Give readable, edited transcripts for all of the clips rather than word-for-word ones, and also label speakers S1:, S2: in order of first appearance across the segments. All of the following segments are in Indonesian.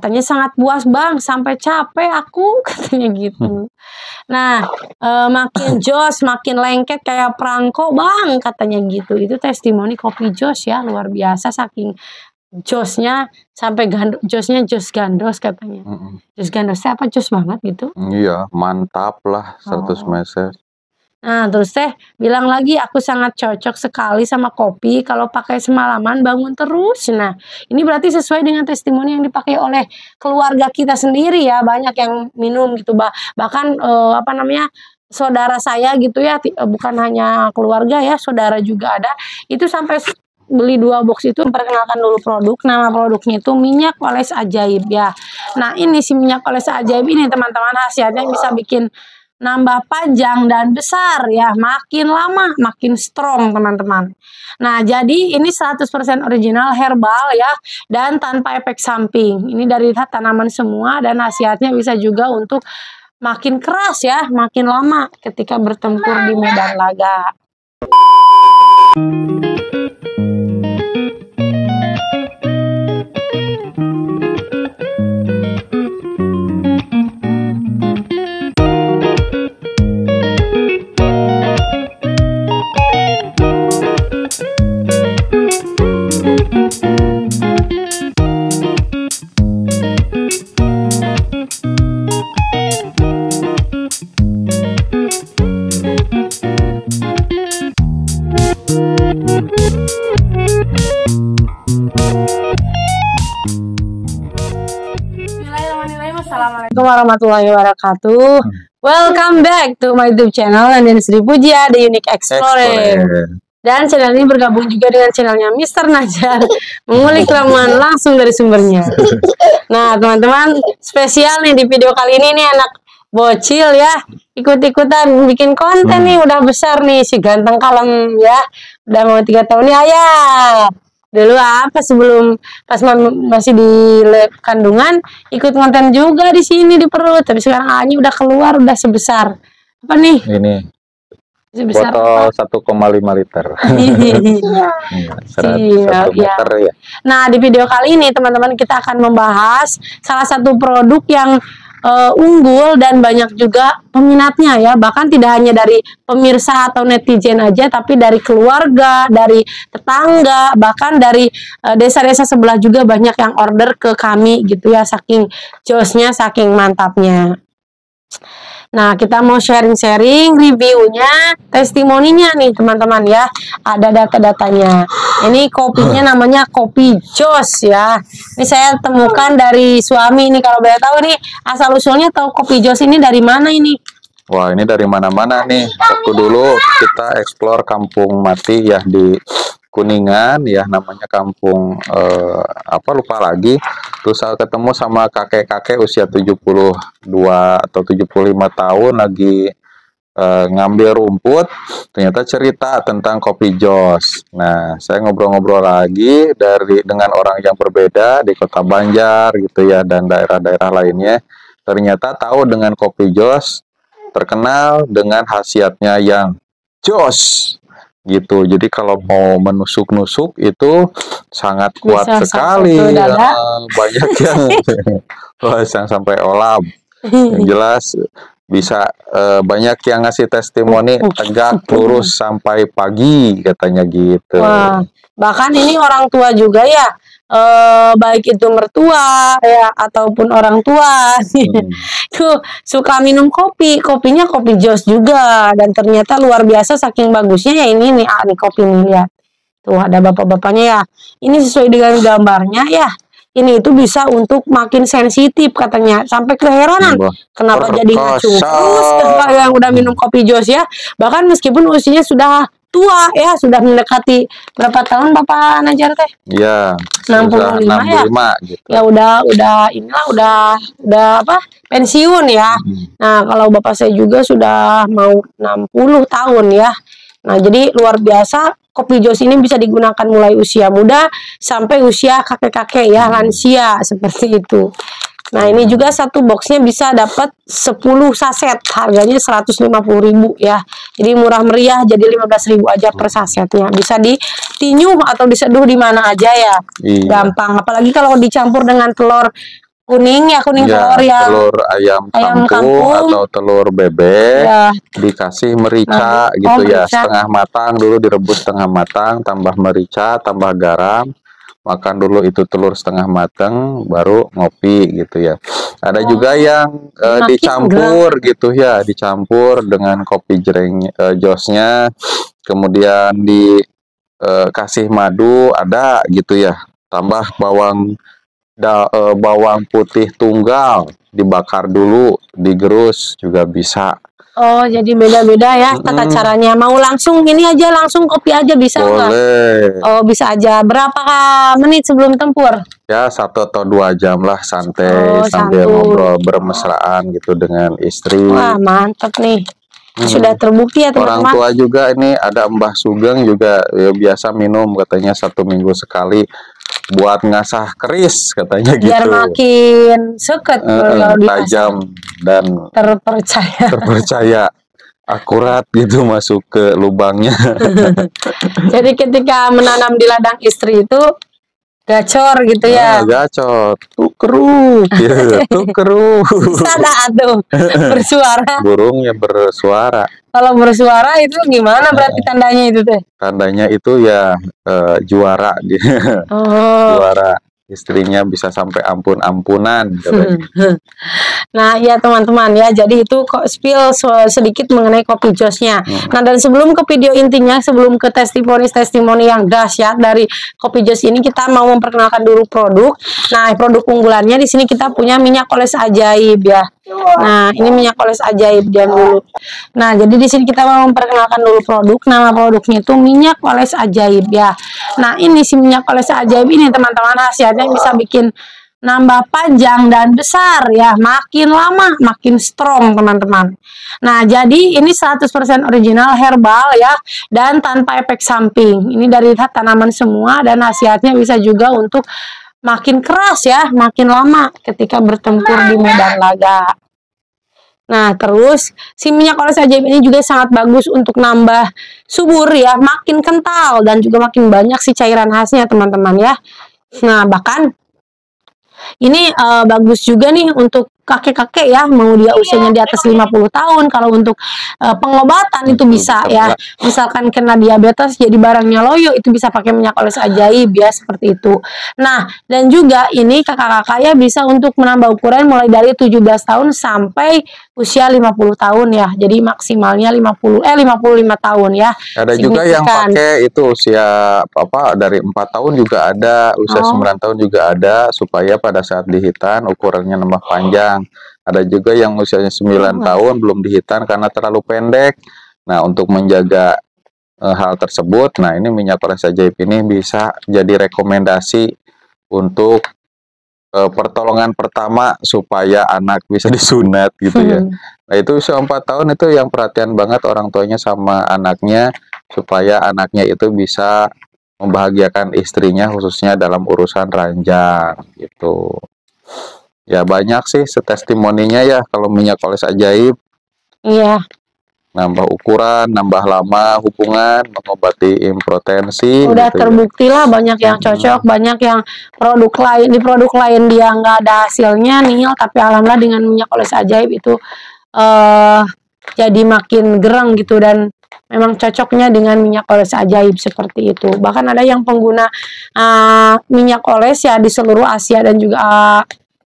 S1: Katanya sangat puas Bang, sampai capek aku katanya gitu. Nah, makin jos, makin lengket kayak perangko Bang katanya gitu. Itu testimoni kopi jos ya, luar biasa saking josnya sampai josnya jos gandos katanya. Jos gandosnya apa? Jos banget gitu.
S2: Iya, mantap lah 100 meser.
S1: Nah, terus teh bilang lagi aku sangat cocok sekali sama kopi kalau pakai semalaman bangun terus. Nah, ini berarti sesuai dengan testimoni yang dipakai oleh keluarga kita sendiri ya, banyak yang minum gitu, bahkan apa namanya saudara saya gitu ya, bukan hanya keluarga ya, saudara juga ada. Itu sampai beli 2 box itu. Memperkenalkan dulu produk. Nama produknya itu minyak oles ajaib ya. Nah, ini si minyak oles ajaib ini teman-teman khasiatnya bisa bikin nambah panjang dan besar ya, makin lama makin strong teman-teman. Nah, jadi ini 100% original herbal ya, dan tanpa efek samping. Ini dari tanaman semua dan khasiatnya bisa juga untuk makin keras ya, makin lama ketika bertempur di medan laga. Assalamualaikum warahmatullahi wabarakatuh. Welcome back to my YouTube channel Andiani Sri Pujia, The Unique Explorer. Dan channel ini bergabung juga dengan channelnya Mr. Najar, mengulik ramuan langsung dari sumbernya. Nah, teman-teman, spesial nih di video kali ini nih anak bocil ya, ikut-ikutan bikin konten nih, udah besar nih si ganteng kalem ya, udah mau 3 tahun nih. Ayah dulu apa sebelum pas masih di kandungan ikut konten juga di sini di perut, tapi sekarang Ani udah keluar udah sebesar apa nih? Ini sebesar
S2: botol 1,5 liter. 1 meter ya.
S1: Nah, di video kali ini teman-teman kita akan membahas salah satu produk yang unggul dan banyak juga peminatnya ya, bahkan tidak hanya dari pemirsa atau netizen aja, tapi dari keluarga, dari tetangga, bahkan dari desa-desa sebelah juga banyak yang order ke kami gitu ya, saking josnya, saking mantapnya. Nah, kita mau sharing-sharing reviewnya, testimoninya nih teman-teman ya. Ada data-datanya. Ini kopinya namanya kopi jos ya. Ini saya temukan dari suami ini. Kalau boleh tahu nih asal usulnya tahu kopi jos ini dari mana ini?
S2: Wah, ini dari mana-mana nih. Waktu dulu kita explore Kampung Mati ya di Kuningan ya, namanya kampung apa lupa lagi. Terus saya ketemu sama kakek-kakek usia 72 atau 75 tahun lagi ngambil rumput, ternyata cerita tentang kopi jos. Nah, saya ngobrol-ngobrol lagi dengan orang yang berbeda di Kota Banjar gitu ya, dan daerah-daerah lainnya. Ternyata tahu dengan kopi jos, terkenal dengan khasiatnya yang jos gitu. Jadi kalau mau menusuk-nusuk itu sangat kuat sekali ya, banyak yang sampai olap. Yang jelas bisa banyak yang ngasih testimoni tegak lurus sampai pagi katanya gitu.
S1: Wah, bahkan ini orang tua juga ya, baik itu mertua ya ataupun orang tua tuh suka minum kopinya kopi jos juga, dan ternyata luar biasa saking bagusnya ya. Ini nih kopi nih, lihat tuh ada bapak-bapaknya ya, ini sesuai dengan gambarnya ya. Ini itu bisa untuk makin sensitif katanya, sampai keheranan kenapa jadi ngacung terus yang udah minum kopi jos ya, bahkan meskipun usianya sudah tua ya, sudah mendekati berapa tahun Bapak Najar teh?
S2: Iya,
S1: 65 ya. Gitu. Ya udah inilah udah apa? Pensiun ya. Nah, kalau Bapak saya juga sudah mau 60 tahun ya. Nah, jadi luar biasa kopi jos ini bisa digunakan mulai usia muda sampai usia kakek-kakek ya, lansia seperti itu. Nah, ini juga satu boxnya bisa dapat 10 saset, harganya 150.000 ya. Jadi murah meriah, jadi 15.000 aja per sasetnya. Bisa ditinyuh atau diseduh di mana aja ya. Gampang, apalagi kalau dicampur dengan telur kuning ya, kuning
S2: Ya,
S1: telur ya.
S2: telur ayam kampung atau telur bebek
S1: Ya.
S2: dikasih merica gitu ya, setengah matang dulu, direbus setengah matang, tambah merica, tambah garam, makan dulu itu telur setengah matang, baru ngopi gitu ya. Ada juga yang dicampur gitu ya, dicampur dengan kopi jreng josnya, kemudian dikasih madu ada gitu ya, tambah bawang putih tunggal dibakar dulu, digerus juga bisa.
S1: Oh, jadi beda-beda ya tata caranya. Mau langsung ini aja, langsung kopi aja bisa nggak?
S2: Boleh.
S1: Oh, bisa aja. Berapa menit sebelum tempur?
S2: Ya 1 atau 2 jam lah, santai sambil ngobrol bermesraan gitu dengan istri.
S1: Wah, mantap nih. Sudah terbukti ya teman-teman.
S2: Orang tua juga ini ada Mbah Sugeng juga ya, biasa minum katanya 1 minggu sekali buat ngasah keris katanya gitu.
S1: Biar makin seket
S2: tajam dan terpercaya akurat gitu masuk ke lubangnya.
S1: Jadi ketika menanam di ladang istri itu gacor gitu ya.
S2: Gacor, tukeruk, gitu, tukeruk.
S1: Bisa tuh bersuara.
S2: Burungnya bersuara.
S1: Kalau bersuara itu gimana berarti tandanya itu teh?
S2: Tandanya itu ya juara dia. Juara. Istrinya bisa sampai ampun-ampunan katanya.
S1: Nah ya teman-teman ya, jadi itu kok spill sedikit mengenai kopi josnya. Nah dan sebelum ke video intinya, sebelum ke testimoni yang dahsyat dari kopi jos ini, kita mau memperkenalkan dulu produk. Nah produk unggulannya di sini kita punya minyak oles ajaib ya. Nah ini minyak oles ajaib dia dulu. Nah jadi di sini kita mau memperkenalkan dulu produk. Nama produknya itu minyak oles ajaib ya. Nah ini si minyak oles ajaib ini teman-teman, khasiatnya bisa bikin nambah panjang dan besar ya, makin lama makin strong teman-teman. Nah jadi ini 100% original herbal ya, dan tanpa efek samping. Ini dari tanaman semua, dan khasiatnya bisa juga untuk makin keras ya, makin lama ketika bertempur di medan laga. Nah terus si minyak oles ajaib ini juga sangat bagus untuk nambah subur ya, makin kental dan juga makin banyak si cairan khasnya teman-teman ya. Nah bahkan ini bagus juga nih untuk kakek-kakek ya, mau dia usianya di atas 50 tahun. Kalau untuk pengobatan itu bisa ya, misalkan kena diabetes jadi barangnya loyo, itu bisa pakai minyak oles ajaib ya, seperti itu. Nah dan juga ini kakak-kakak ya bisa untuk menambah ukuran mulai dari 17 tahun sampai usia 50 tahun ya, jadi maksimalnya 55 tahun ya.
S2: Ada juga yang pakai itu usia dari 4 tahun juga ada, usia 9 tahun juga ada, supaya pada saat dihitan ukurannya nambah panjang. Ada juga yang usianya 9 tahun belum dihitan karena terlalu pendek. Nah untuk menjaga hal tersebut, nah ini minyak oles ajaib ini bisa jadi rekomendasi untuk pertolongan pertama supaya anak bisa disunat gitu ya. Nah itu usia 4 tahun itu yang perhatian banget orang tuanya sama anaknya, supaya anaknya itu bisa membahagiakan istrinya khususnya dalam urusan ranjang gitu. Ya banyak sih testimoninya ya kalau minyak oles ajaib. Iya. Nambah ukuran, nambah lama hubungan, mengobati impotensi.
S1: Udah
S2: gitu
S1: terbukti lah, banyak yang cocok, banyak yang produk lain dia nggak ada hasilnya nihil, tapi alhamdulillah dengan minyak oles ajaib itu jadi makin gereng gitu, dan memang cocoknya dengan minyak oles ajaib seperti itu. Bahkan ada yang pengguna minyak oles ya di seluruh Asia dan juga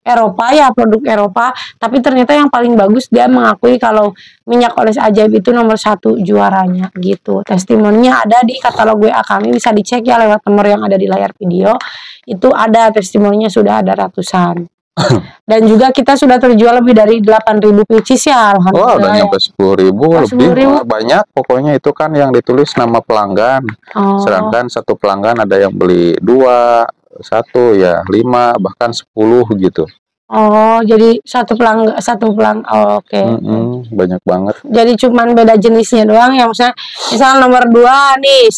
S1: Eropa ya, produk Eropa, tapi ternyata yang paling bagus dia mengakui kalau minyak oles ajaib itu nomor 1 juaranya gitu. Testimoninya ada di katalog WA kami, bisa dicek ya lewat nomor yang ada di layar video. Itu ada testimoninya, sudah ada ratusan. Dan juga kita sudah terjual lebih dari 8.000 pieces ya, alhamdulillah.
S2: Wah, udah nyampe 10.000 lebih banyak. Pokoknya itu kan yang ditulis nama pelanggan. Sedangkan satu pelanggan ada yang beli 2, 1 ya 5 bahkan 10 gitu.
S1: Oh, jadi satu pelanggan oke.
S2: Banyak banget.
S1: Jadi cuman beda jenisnya doang ya, misal nomor 2 nih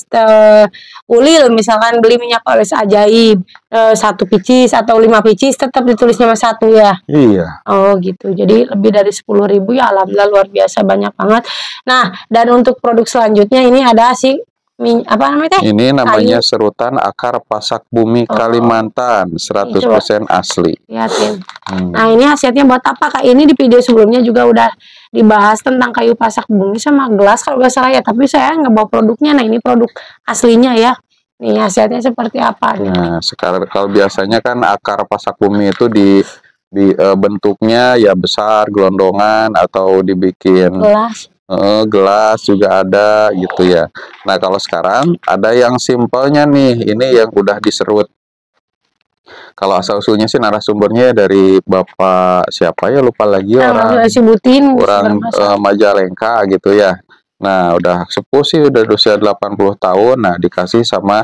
S1: Ulil misalkan beli minyak oles ajaib 1 pieces atau 5 pieces, tetap ditulis nomor 1 ya.
S2: Iya.
S1: Oh gitu. Jadi lebih dari 10.000 ya, alhamdulillah luar biasa banyak banget. Nah, dan untuk produk selanjutnya ini ada si Apa namanya teh?
S2: Ini namanya
S1: Kayu.
S2: serutan akar pasak bumi Kalimantan, 100% asli.
S1: Lihatin. Nah, ini khasiatnya buat apa Kak? Ini di video sebelumnya juga udah dibahas tentang kayu pasak bumi sama gelas kalau nggak salah ya. Tapi saya nggak bawa produknya. Nah, ini produk aslinya ya. Nih khasiatnya seperti apa nih?
S2: Nah, sekarang kalau biasanya kan akar pasak bumi itu di bentuknya ya besar, gelondongan atau dibikin
S1: Gelas.
S2: gelas juga ada gitu ya. Nah, kalau sekarang ada yang simpelnya nih, ini yang udah diserut. Kalau asal usulnya sih narasumbernya dari Bapak siapa ya, lupa lagi, orang
S1: sebutin
S2: Majalengka gitu ya. Nah, udah sepuh sih, udah usia 80 tahun. Nah, dikasih sama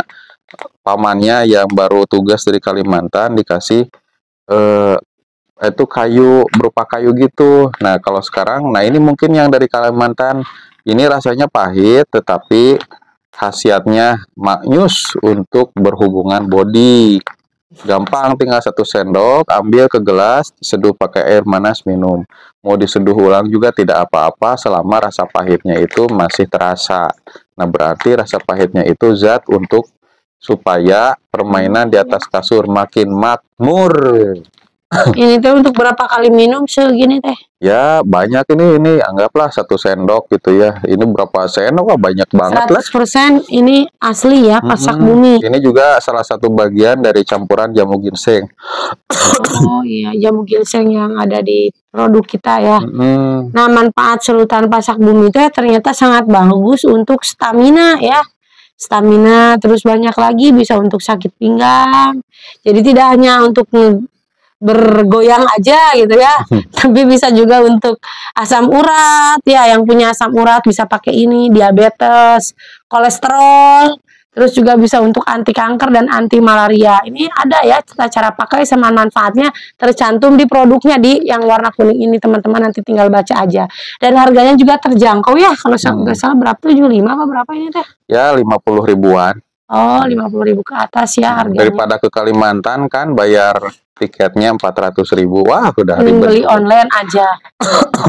S2: pamannya yang baru tugas dari Kalimantan, dikasih itu kayu, berupa kayu gitu. Nah, kalau sekarang, nah ini mungkin yang dari Kalimantan, ini rasanya pahit, tetapi khasiatnya maknyus untuk berhubungan body. Gampang, tinggal 1 sendok, ambil ke gelas, seduh pakai air panas, minum. Mau diseduh ulang juga tidak apa-apa, selama rasa pahitnya itu masih terasa. Nah, berarti rasa pahitnya itu zat untuk supaya permainan di atas kasur makin makmur.
S1: Ini teh untuk berapa kali minum segini teh?
S2: Ya banyak, ini anggaplah 1 sendok gitu ya. Ini berapa sendok? Banyak banget lah.
S1: 100% ini asli ya, pasak bumi.
S2: Ini juga salah satu bagian dari campuran jamu ginseng.
S1: Oh iya, jamu ginseng yang ada di produk kita ya. Nah, manfaat serutan pasak bumi itu ternyata sangat bagus untuk stamina ya. Stamina, terus banyak lagi, bisa untuk sakit pinggang. Jadi tidak hanya untuk bergoyang aja gitu ya, tapi bisa juga untuk asam urat ya, yang punya asam urat bisa pakai ini, diabetes, kolesterol, terus juga bisa untuk anti kanker dan anti malaria. Ini ada ya cara pakai sama manfaatnya tercantum di produknya di yang warna kuning ini teman-teman, nanti tinggal baca aja. Dan harganya juga terjangkau ya, kalau nggak salah berapa, 75 apa berapa ini teh?
S2: Ya 50 ribuan.
S1: Oh, 50.000 ke atas ya harganya.
S2: Daripada ke Kalimantan kan bayar tiketnya 400.000. Wah, udah
S1: beli online aja.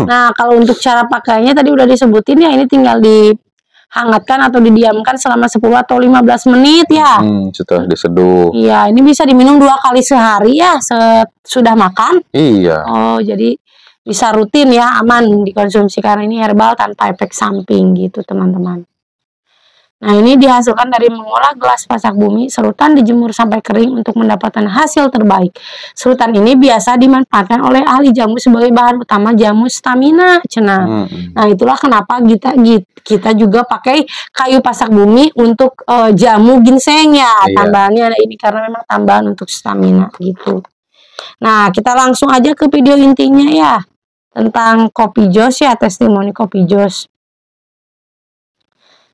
S1: Nah, kalau untuk cara pakainya tadi udah disebutin ya, ini tinggal dihangatkan atau didiamkan selama 10 atau 15 menit ya.
S2: Setelah diseduh.
S1: Iya, ini bisa diminum 2 kali sehari ya, sudah makan.
S2: Iya.
S1: Oh, jadi bisa rutin ya, aman dikonsumsi karena ini herbal tanpa efek samping gitu, teman-teman. Nah, ini dihasilkan dari mengolah gelas pasak bumi, serutan dijemur sampai kering untuk mendapatkan hasil terbaik. Serutan ini biasa dimanfaatkan oleh ahli jamu sebagai bahan utama jamu stamina, cenah. Nah, itulah kenapa kita juga pakai kayu pasak bumi untuk jamu ginseng ya. Tambahannya ada ini karena memang tambahan untuk stamina gitu. Nah, kita langsung aja ke video intinya ya, tentang kopi jos ya, testimoni kopi jos.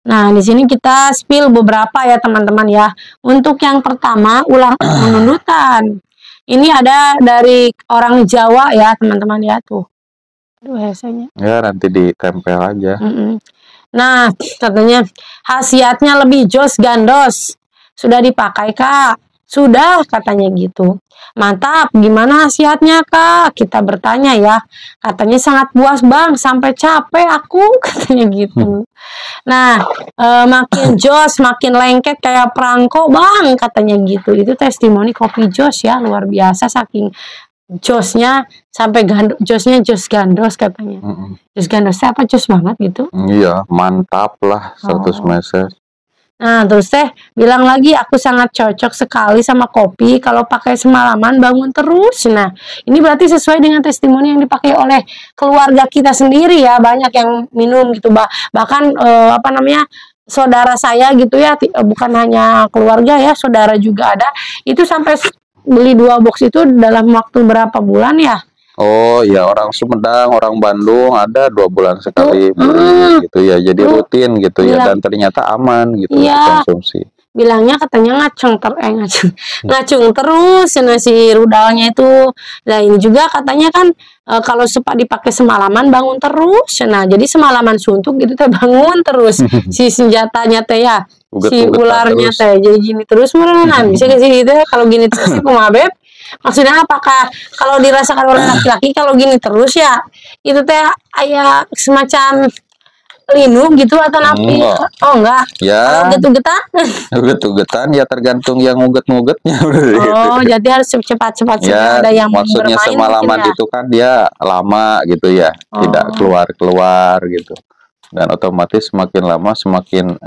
S1: Nah, di sini kita spill beberapa ya teman-teman ya. Untuk yang pertama, ulang penundutan. Ini ada dari orang Jawa ya teman-teman ya, tuh. Aduh, hesenya.
S2: Ya, nanti ditempel aja.
S1: Nah, katanya khasiatnya lebih jos gandos. Sudah dipakai Kak? Sudah, katanya gitu. Mantap, gimana khasiatnya Kak? Kita bertanya ya. Katanya sangat puas Bang, sampai capek aku, katanya gitu. Nah, makin jos, makin lengket kayak perangko Bang, katanya gitu. Itu testimoni kopi jos ya, luar biasa, saking josnya sampai josnya jos gandos katanya. Jos gandosnya apa, jos banget gitu?
S2: Iya, mantap lah, 100 meser.
S1: Nah, terus teh bilang lagi, aku sangat cocok sekali sama kopi, kalau pakai semalaman bangun terus. Nah, ini berarti sesuai dengan testimoni yang dipakai oleh keluarga kita sendiri ya, banyak yang minum gitu. Bahkan apa namanya, saudara saya gitu ya, bukan hanya keluarga ya, saudara juga ada. Itu sampai beli 2 box itu dalam waktu berapa bulan ya?
S2: Oh ya, orang Sumedang, orang Bandung ada 2 bulan sekali beli gitu ya, jadi rutin gitu ya, dan ternyata aman gitu dikonsumsi.
S1: Bilangnya katanya ngacung terus si rudalnya itu. Nah, ini juga katanya kan kalau dipakai semalaman bangun terus. Nah, jadi semalaman suntuk gitu teh bangun terus si senjatanya teh ya, si ularnya teh jadi gini terus merenan. Bisa ke sih gitu kalau gini terus kumaha beb? Maksudnya apakah kalau dirasakan oleh laki-laki kalau gini terus ya itu teh aya semacam linu gitu atau napi?
S2: Enggak.
S1: Oh enggak. Kalau
S2: Ya,
S1: getu-getan?
S2: uget-ugetan ya tergantung yang nguget-ngugetnya.
S1: Oh, jadi harus cepat-cepat
S2: Ya,
S1: ada yang
S2: maksudnya
S1: bermain mungkin
S2: semalaman
S1: ya.
S2: itu kan dia lama gitu ya, tidak
S1: Oh.
S2: keluar-keluar gitu. Dan otomatis semakin lama semakin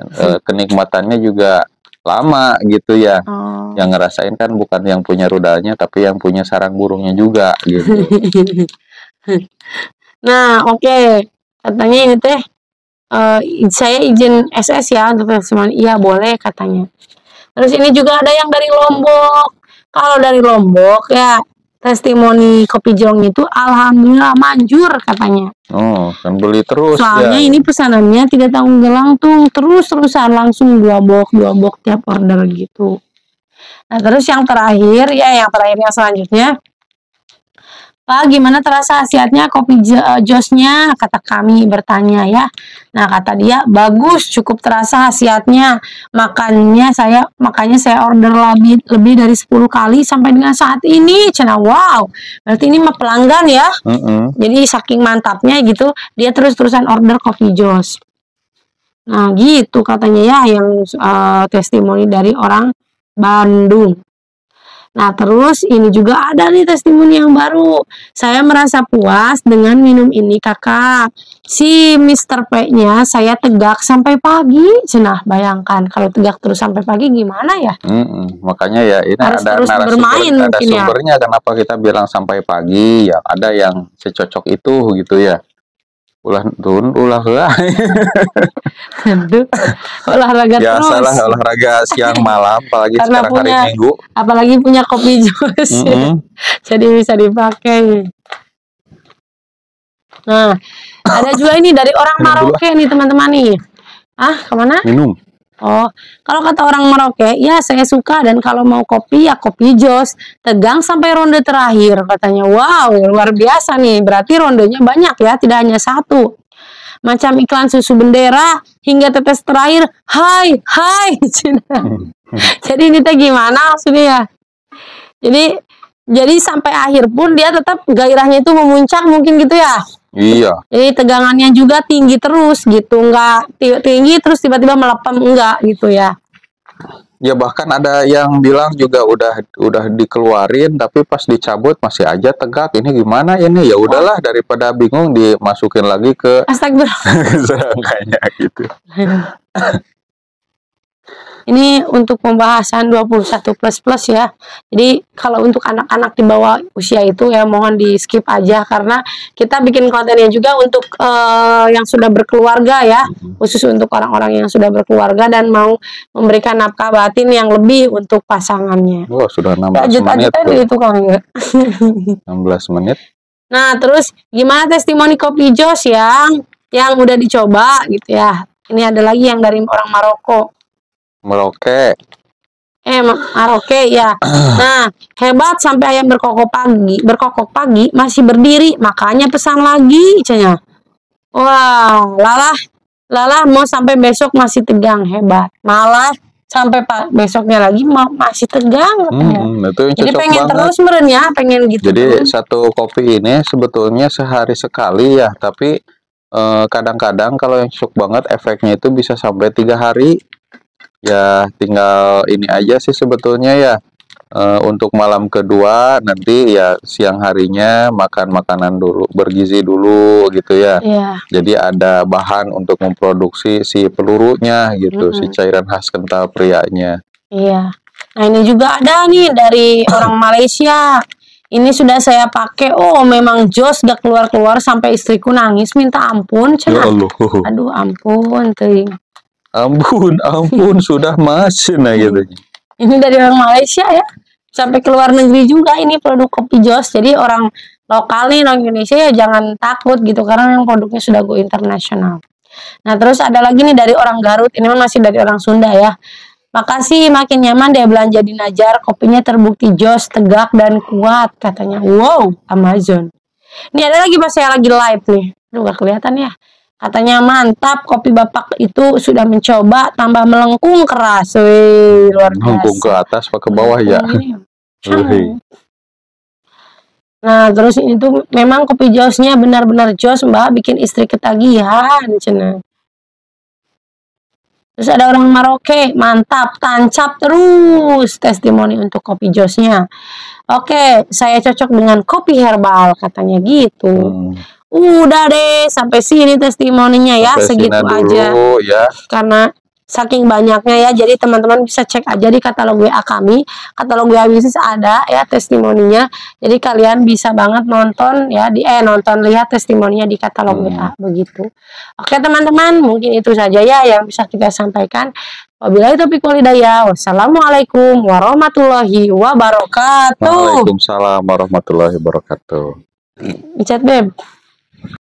S2: kenikmatannya juga lama gitu ya.
S1: Oh.
S2: Yang ngerasain kan bukan yang punya rudalnya tapi yang punya sarang burungnya juga gitu.
S1: Nah, oke. Katanya ini teh saya izin SS ya untuk testimoni. Iya, boleh katanya. Terus ini juga ada yang dari Lombok. Kalau dari Lombok ya testimoni kopi jong itu alhamdulillah manjur katanya.
S2: Oh, kan beli terus
S1: Soalnya
S2: ya.
S1: ini pesanannya tidak tanggung gelantung, terus-terusan langsung 2 box tiap order gitu. Nah, terus yang terakhir yang selanjutnya, Pak, gimana terasa khasiatnya kopi josnya? Kata kami bertanya ya. Nah, kata dia, bagus, cukup terasa khasiatnya. Makanya saya order lebih dari 10 kali sampai dengan saat ini. Cina, wow. Berarti ini mah pelanggan ya. Jadi saking mantapnya gitu, dia terus-terusan order kopi jos. Nah, gitu katanya ya yang testimoni dari orang Bandung. Nah, terus ini juga ada nih testimoni yang baru. Saya merasa puas dengan minum ini, Kakak. Si Mr. P-nya saya tegak sampai pagi. Cenah, bayangkan kalau tegak terus sampai pagi gimana ya?
S2: Makanya ya ini
S1: Harus
S2: ada
S1: terus bermain
S2: ada
S1: mungkin ya.
S2: sumbernya kenapa kita bilang sampai pagi ya. Ada yang secocok itu gitu ya. Ulah
S1: Aduh, olahraga
S2: ya
S1: terus.
S2: salah olahraga siang malam apalagi
S1: Karena
S2: sekarang hari Minggu.
S1: Apalagi punya kopi jus. Jadi bisa dipakai. Nah, ada juga ini dari orang Maroke nih teman-teman nih. Kemana?
S2: Minum.
S1: Oh, kalau kata orang Maroke, ya saya suka dan kalau mau kopi ya kopi jos. Tegang sampai ronde terakhir katanya. Wow, luar biasa nih. Berarti rondenya banyak ya, tidak hanya satu. Macam iklan susu bendera hingga tetes terakhir. Hai. Jadi ini teh gimana maksudnya ya? Jadi sampai akhir pun dia tetap gairahnya itu memuncak mungkin gitu ya.
S2: Iya.
S1: Jadi tegangannya juga tinggi terus gitu, nggak tinggi terus tiba-tiba melepem enggak gitu ya.
S2: Ya bahkan ada yang bilang juga udah dikeluarin tapi pas dicabut masih aja tegak. Ini gimana ini? Ya udahlah daripada bingung dimasukin lagi ke serangkanya gitu.
S1: Ini untuk pembahasan 21 plus ya. Jadi kalau untuk anak-anak di bawah usia itu ya mohon di skip aja karena kita bikin kontennya juga untuk yang sudah berkeluarga ya. Khusus untuk orang-orang yang sudah berkeluarga dan mau memberikan nafkah batin yang lebih untuk pasangannya.
S2: Wah, sudah 16 menit.
S1: Itu kan ya.
S2: 16 menit.
S1: Nah, terus gimana testimoni kopi jos yang udah dicoba gitu ya. Ini ada lagi yang dari orang Maroko. Maroke ya. Nah, hebat sampai ayam berkokok pagi masih berdiri, makanya pesan lagi cenya. Wah, lalah mau sampai besok masih tegang, hebat. Malah sampai besoknya lagi masih tegang.
S2: Jadi
S1: pengen
S2: banget.
S1: Terus meren ya, pengen gitu.
S2: Jadi satu kopi ini sebetulnya sehari sekali ya, tapi kadang-kadang kalau yang shock banget efeknya itu bisa sampai 3 hari. Ya tinggal ini aja sih sebetulnya ya, untuk malam kedua nanti ya siang harinya makan makanan dulu, bergizi dulu gitu ya. Jadi ada bahan untuk memproduksi si pelurunya gitu, si cairan khas kental prianya. Iya.
S1: Nah ini juga ada nih dari orang Malaysia. Ini sudah saya pakai, memang jos gak keluar-keluar sampai istriku nangis minta ampun.
S2: Ya Allah.
S1: Aduh ampun ting.
S2: Ampun, sudah masih gitu.
S1: Ini dari orang Malaysia ya, sampai ke luar negeri juga ini produk kopi jos. Jadi orang lokal nih, orang Indonesia ya jangan takut gitu, karena yang produknya sudah go internasional. Nah terus ada lagi nih dari orang Garut, ini masih dari orang Sunda ya. Makasih, makin nyaman deh belanja di Najar, kopinya terbukti jos, tegak dan kuat katanya. Wow, Amazon. Ini ada lagi pas saya lagi live nih, gak kelihatan ya. Katanya mantap, kopi bapak itu sudah mencoba tambah melengkung keras. Wih, luar biasa.
S2: Melengkung ke atas apa ke bawah ya?
S1: Nah, terus ini tuh memang kopi josnya benar-benar jos, Mbak, bikin istri ketagihan, cina. Terus ada orang Maroke, mantap, tancap terus testimoni untuk kopi josnya. Oke, saya cocok dengan kopi herbal, katanya gitu. Udah deh, sampai sini testimoninya ya,
S2: Sampai
S1: segitu
S2: sini
S1: aja.
S2: dulu ya.
S1: Karena saking banyaknya ya, jadi teman-teman bisa cek aja di katalog WA kami. Katalog WA bisnis ada ya testimoninya. Jadi kalian bisa banget nonton ya lihat testimoninya di katalog WA begitu. Oke teman-teman, mungkin itu saja ya yang bisa kita sampaikan. Wabillahi taufiq wal hidayah. Wassalamualaikum warahmatullahi wabarakatuh.
S2: Waalaikumsalam warahmatullahi wabarakatuh.
S1: Chat Beb.